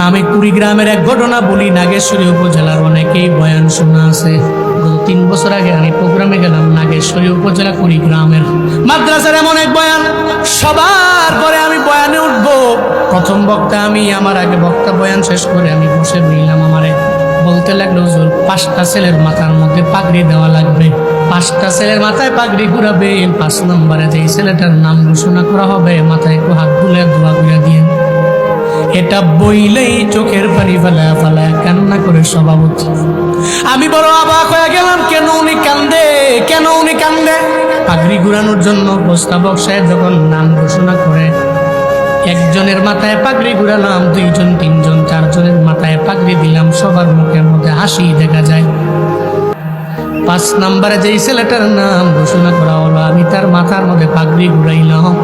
আমি কুড়িগ্রামের এক ঘটনা বলি। নাগেশ্বরী উপজেলার অনেকেই বয়ান শোনা আছে। 3 বছর আগে আমি প্রোগ্রামে গেলাম নাগেশ্বরী উপজেলা কুড়িগ্রামের মাদ্রাসার এমন এক বয়ান। সবার পরে আমি বয়ানে উঠবো। প্রথম বক্তা আমি, আমার আগে বক্তা বয়ান শেষ করে আমি বসে রইলাম। আমারে বলতে লাগলো, হুজুর 5টা ছেলের মাথার মধ্যে পাগড়ি দেওয়া লাগবে, 5টা ছেলের মাথায় পাগড়ি ঘুরাবে। 5 নম্বরে যেই ছেলেটার নাম ঘোষণা করা হবে মাথায় একটু হাত তুলে দোয়া করে দিয়ে। এটা বইলেই চোখের পানি ফেলায় ফেলায় কান্না করে সভাপতি। আমি বড় অবাক হয়ে গেলাম, কেন উনি কান্দে, কেন উনি কান্দে? পাগড়ি ঘুরানোর জন্য প্রস্তাবক সাহেব যখন নাম ঘোষণা করে, একজনের মাথায় পাগড়ি ঘুরালাম, 2 জন 3 জন 4 জনের মাথায় পাগড়ি দিলাম, সবার মুখের মধ্যে হাসি দেখা যায়। 5 নম্বরে যেই ছেলেটার নাম ঘোষণা করা হলো, আমি তার মাথার মধ্যে পাগড়ি ঘুরাইলাম।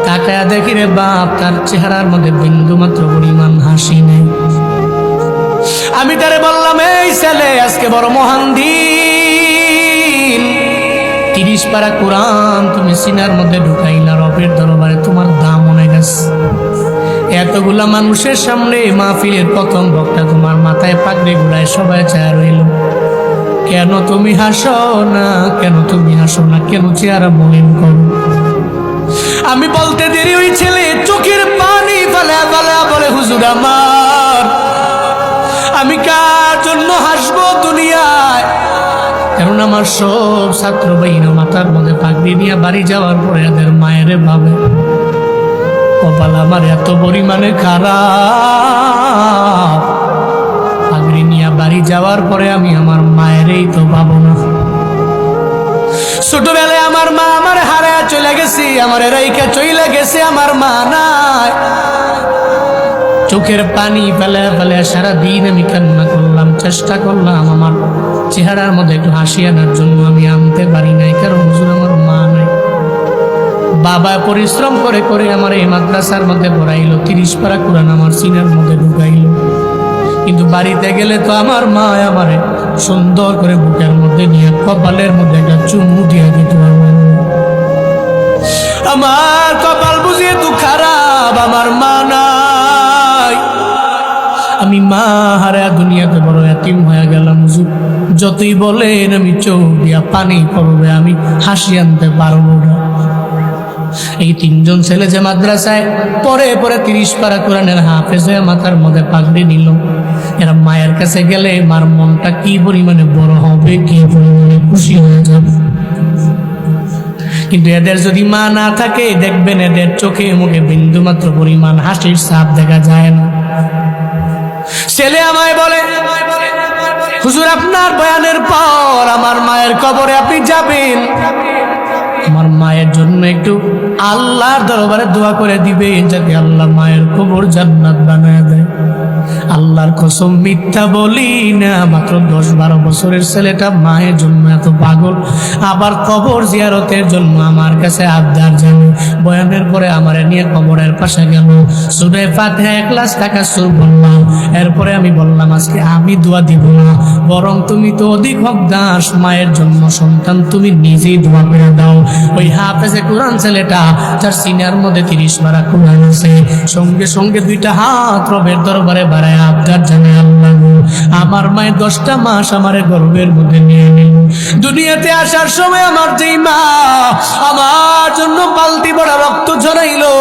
তাকায়া দেখি রে বাপ, তার চেহারার মধ্যে বিন্দু মাত্র পরিমাণ হাসি নেই। আমি তারে বললাম, এই ছেলে, আজকে বড় মহান দিন, 30 পারা কোরআন তুমি সিনার মধ্যে ঢুকাইলা, রবের দরবারে তোমার দাম অনেক আছে। এতগুলা মানুষের সামনে মাহফিলের প্রথম বক্তা তোমার মাথায় পাগড়ি ঘুরায় সবাই চেয়ার রইল, কেন তুমি হাসো না? কেন তুমি হাসো না? কেন চেহারা মলিন করো? আমি বলতে দেরি, ওই ছেলে চোখের পানি ফেলা ফেলা বলে, হুজুর আমার, আমি কার জন্য হাসবো দুনিয়ায়? কারণ আমার সব ছাত্র ভাইরা মাথার মধ্যে পাগড়ি নিয়ে বাড়ি যাওয়ার পরে এদের মায়ের ভাবে, কপাল আমার এত পরিমাণে খারাপ, পাগড়ি নিয়ে বাড়ি যাওয়ার পরে আমি আমার মায়েরই তো পাবো না। ছোটবেলায় আমার মা আমার হারায় চলে গেছে, আমার রাইকা চলে গেছে, আমার মা নাই। চোখের পানি ফেলে ফেলে সারাদিন আমি কান্না করলাম, চেষ্টা করলাম আমার চেহারার মধ্যে একটু হাসি আনার জন্য, আমি আনতে পারি নাই, কারণ হুজুর আমার মা নাই। বাবা পরিশ্রম করে করে আমার এই মাদ্রাসার মধ্যে পড়াইলো, 30 পারা কোরআন আমার সিনার মধ্যে ঢুকাইলো। কিন্তু বাড়িতে গেলে তো আমার মা আমারে সুন্দর করে বুকের মধ্যে নিয়ে কপালের মধ্যে একটা চুমু দিয়ে দিত। আমার কপাল বুঝিয়ে তো খারাপ, আমার মা নাই। আমি মা হারা দুনিয়াতে বড় এতিম হয়ে গেলাম। যতই বলেন আমি চোখ দিয়া পানি পড়বে, আমি হাসি আনতে পারবো না। এই 3 জন ছেলে যে মাদ্রাসায় পরে পরে 30 পারা কোরআনের হাফেজ হয়ে মাথার মধ্যে পাগড়ি নিল, এরা মায়ের কাছে গেলে মার মনটা কি পরিমাণে বড় হবে, কি পরিমাণে খুশি হয়ে যাবে। কিন্তু এদের যদি মা না থাকে, দেখবেন এদের চোখে মুখে বিন্দু মাত্র পরিমাণ হাসির ছাপ দেখা যায় না। ছেলে আমায় বলে, হুজুর আপনার বয়ানের পর আমার মায়ের কবরে আপনি যাবেন, আমার মায়ের জন্য একটু আল্লাহর দরবারে দোয়া করে দিবেন, যাতে আল্লাহ মায়ের কবর জান্নাত বানায় দেয়। আল্লাহর কসম মিথ্যা বলি না, মাত্র 10-12 বছরের ছেলেটা মায়ের জন্য এত পাগল, আবার কবর জিয়ারতের জন্য আমার কাছে আবদার জানে। বয়ানের পরে আমারে নিয়ে কবরের পাশে গেল, সূরা ফাতিহা 1 লাখ টাকা সুর বললাম। এরপরে আমি বললাম, আজকে আমি দোয়া দিব না, বরং তুমি তো অধিক হকদার, মায়ের জন্য সন্তান তুমি নিজেই দোয়া করে দাও। ওই হাফেজে কোরআন ছেলেটা, যার সিনার মধ্যে 30 পারা কোরআন আছে, সঙ্গে সঙ্গে 2টা হাত রবের দরবারে বাড়ায় আবদার জানে, আল্লাহ গো, আমার মায়ের 10টা মাস আমারে গর্ভের মধ্যে নিয়ে নিল। দুনিয়াতে আসার সময় আমার যেই মা আমার জন্য বালতি ভরা রক্ত ঝরাইলো,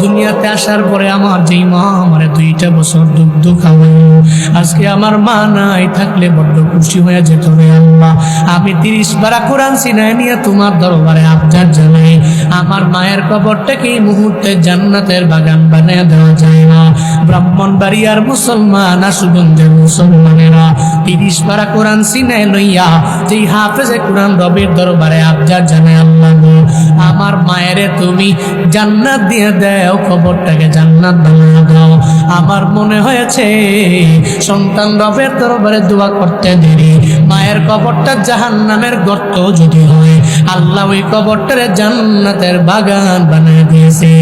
দুনিয়াতে আসার পরে আমার যেই মা আমারে 2টা বছর দুগ্ধ খাওয়াইলো, আজকে আমার মা নাই, থাকলে বড্ড খুশি হয়ে যেত রে আল্লাহ। আমি 30 পারা কোরআন সিনায় নিয়ে তোমার দরবারে আবদার জানাই, আমার মায়ের কবরটাকে এই মুহূর্তে জান্নাতের বাগান বানিয়ে দেওয়া যায় না। ব্রাহ্মণবাড়িয়ার মুসলমান, আশুগঞ্জের মুসলমানেরা 30 পারা কোরআন সিনায় লইয়া যেই হাফেজে কোরআন রবের দরবারে আবদার জানায়, আল্লাহ গো, আমার মায়েরে তুমি জান্নাত দিয়ে দাও, কবরটাকে জান্নাত বানিয়ে দাও। আমার মনে হয়েছে সন্তান রবের দরবারে দোয়া করতে দেরি, মায়ের কবরটা জাহান্নামের গর্ত যদি হয়, আল্লাহ ওই কবরটারে জান্নাতের বাগান বানিয়ে দিয়েছে।